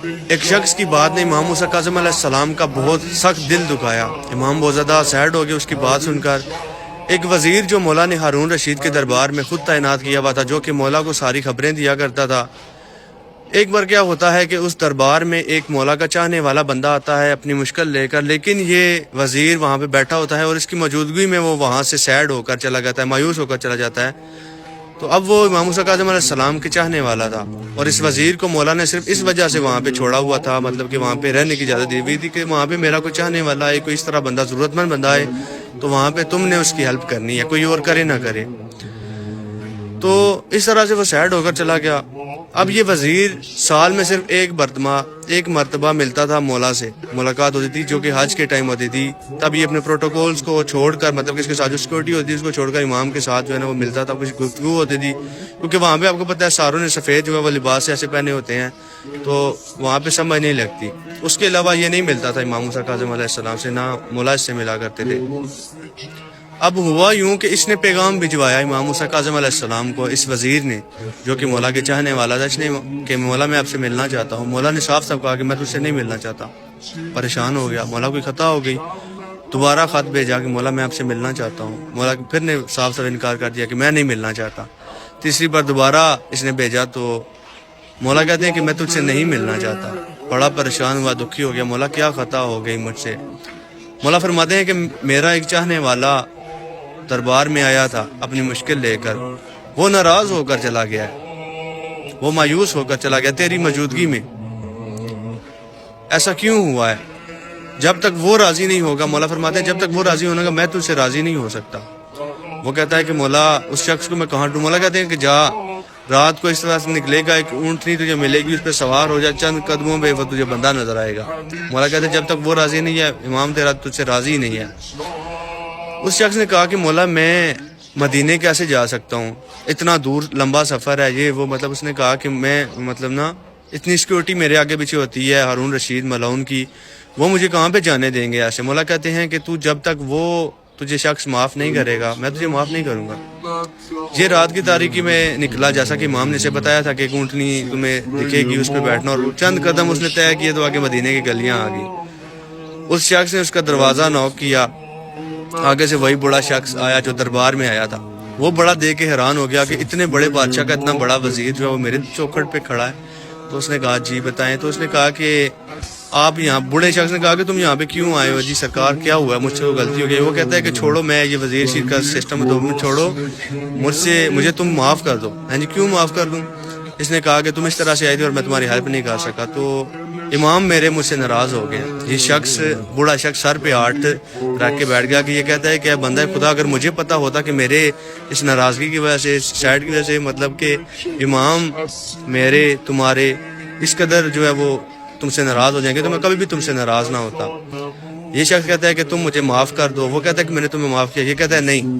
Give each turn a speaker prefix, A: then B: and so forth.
A: ایک شخص کی بات نے امام موسیٰ کاظم علیہ السلام کا بہت سخت دل دکھایا۔ امام بہت زیادہ سیڈ ہو گئے اس کی بات سن کر۔ ایک وزیر جو مولا نے ہارون رشید کے دربار میں خود تعینات کیا ہوا تھا، جو کہ مولا کو ساری خبریں دیا کرتا تھا، ایک بار کیا ہوتا ہے کہ اس دربار میں ایک مولا کا چاہنے والا بندہ آتا ہے اپنی مشکل لے کر، لیکن یہ وزیر وہاں پہ بیٹھا ہوتا ہے اور اس کی موجودگی میں وہ وہاں سے سیڈ ہو کر چلا جاتا ہے، مایوس ہو کر چلا جاتا ہے۔ تو اب وہ امام موسیٰ کاظم علیہ السلام کے چاہنے والا تھا، اور اس وزیر کو مولا نے صرف اس وجہ سے وہاں پہ چھوڑا ہوا تھا، مطلب کہ وہاں پہ رہنے کی اجازت دی ہوئی تھی کہ وہاں پہ میرا کوئی چاہنے والا ہے، کوئی اس طرح بندہ ضرورت مند بندہ ہے تو وہاں پہ تم نے اس کی ہیلپ کرنی ہے، کوئی اور کرے نہ کرے۔ تو اس طرح سے وہ سیڈ ہو کر چلا گیا۔ اب یہ وزیر سال میں صرف ایک مرتبہ ملتا تھا مولا سے، ملاقات ہوتی تھی جو کہ حج کے ٹائم ہوتی تھی۔ تب یہ اپنے پروٹوکولز کو چھوڑ کر، مطلب کہ اس کے ساتھ جو سیکورٹی ہوتی ہے اس کو چھوڑ کر امام کے ساتھ جو ہے نا وہ ملتا تھا، کچھ گفتگو ہوتی تھی، کیونکہ وہاں پہ آپ کو پتہ ہے ساروں نے سفید جو ہے وہ لباس ایسے پہنے ہوتے ہیں تو وہاں پہ سمجھ نہیں لگتی۔ اس کے علاوہ یہ نہیں ملتا تھا امام موسیٰ کاظم علیہ السلام سے، نہ مولا اس سے ملا کرتے تھے۔ اب ہوا یوں کہ اس نے پیغام بھجوایا امام موسیٰ کاظم علیہ السلام کو، اس وزیر نے جو کہ مولا کے چاہنے والا تھا، اس نے کہ مولا میں آپ سے ملنا چاہتا ہوں۔ مولا نے صاف صاف کہا کہ میں تجھ سے نہیں ملنا چاہتا۔ پریشان ہو گیا، مولا کوئی خطا ہو گئی، دوبارہ خط بھیجا کہ مولا میں آپ سے ملنا چاہتا ہوں۔ مولا پھر نے صاف صاف انکار کر دیا کہ میں نہیں ملنا چاہتا۔ تیسری بار دوبارہ اس نے بھیجا تو مولا کہتے ہیں کہ میں تجھ سے نہیں ملنا چاہتا۔ بڑا پریشان ہوا، دکھی ہو گیا، مولا کیا خطا ہو گئی مجھ سے؟ مولا فرماتے ہیں کہ میرا ایک چاہنے والا دربار میں آیا تھا اپنی مشکل لے کر، وہ ناراض ہو کر چلا گیا ہے، وہ مایوس ہو کر چلا گیا تیری موجودگی میں۔ ایسا کیوں ہوا ہے؟ جب تک وہ راضی نہیں ہوگا، مولا فرماتے ہیں جب تک وہ راضی ہونے گا میں تجھ سے راضی نہیں ہو سکتا۔ وہ کہتا ہے کہ مولا اس شخص کو میں کہاں ڈھونڈوں؟ مولا کہتے ہیں کہ جا، رات کو اس طرح سے نکلے گا، ایک اونٹنی تجھے ملے گی، اس پہ سوار ہو جا، چند قدموں پہ وہ تجھے بندہ نظر آئے گا۔ مولا کہتے ہیں جب تک وہ راضی نہیں ہے امام تیرا تجھ سے راضی نہیں ہے۔ اس شخص نے کہا کہ مولا میں مدینے کیسے جا سکتا ہوں، اتنا دور لمبا سفر ہے یہ وہ، مطلب اس نے کہا کہ میں مطلب نا اتنی سیکورٹی میرے آگے پیچھے ہوتی ہے ہارون رشید ملعون کی، وہ مجھے کہاں پہ جانے دیں گے ایسے؟ مولا کہتے ہیں کہ تو جب تک وہ تجھے شخص معاف نہیں کرے گا میں تجھے معاف نہیں کروں گا۔ یہ رات کی تاریکی میں نکلا، جیسا کہ امام نے اسے بتایا تھا کہ ایک اونٹنی تمہیں دکھے گی، اس پہ بیٹھنا، اور چند قدم اس نے طے کیے تو آگے مدینے کی گلیاں آ گئی۔ اس شخص نے اس کا دروازہ نوک کیا، آگے سے وہی بڑا شخص آیا جو دربار میں آیا تھا۔ وہ بڑا دیکھ کے حیران ہو گیا کہ اتنے بڑے بادشاہ کا اتنا بڑا وزیر جو ہے وہ میرے چوکھٹ پہ کھڑا ہے۔ تو اس نے کہا جی بتائیں۔ تو اس نے کہا کہ آپ یہاں، بڑے شخص نے کہا کہ تم یہاں پہ کیوں آئے ہو؟ جی سرکار کیا ہوا ہے، مجھ سے وہ غلطی ہو گئی۔ وہ کہتا ہے کہ چھوڑو، میں یہ وزیر شیر کا سسٹم تم چھوڑو، مجھے تم معاف کر دو۔ ہاں جی کیوں معاف کر دوں؟ اس نے کہا کہ تم اس طرح سے آئی تھی اور میں تمہاری ہیلپ نہیں کر سکا، تو امام میرے مجھ سے ناراض ہو گئے۔ یہ شخص، بوڑھا شخص سر پہ ہاتھ رکھ کے بیٹھ گیا کہ یہ کہتا ہے کہ بندہ خدا، اگر مجھے پتا ہوتا کہ میرے اس ناراضگی کی وجہ سے، اس سائڈ کی وجہ سے، مطلب کہ امام میرے تمہارے اس قدر جو ہے وہ تم سے ناراض ہو جائیں گے تو میں کبھی بھی تم سے ناراض نہ ہوتا۔ یہ شخص کہتا ہے کہ تم مجھے معاف کر دو۔ وہ کہتا ہے کہ میں نے تمہیں معاف کیا۔ یہ کہتا ہے نہیں،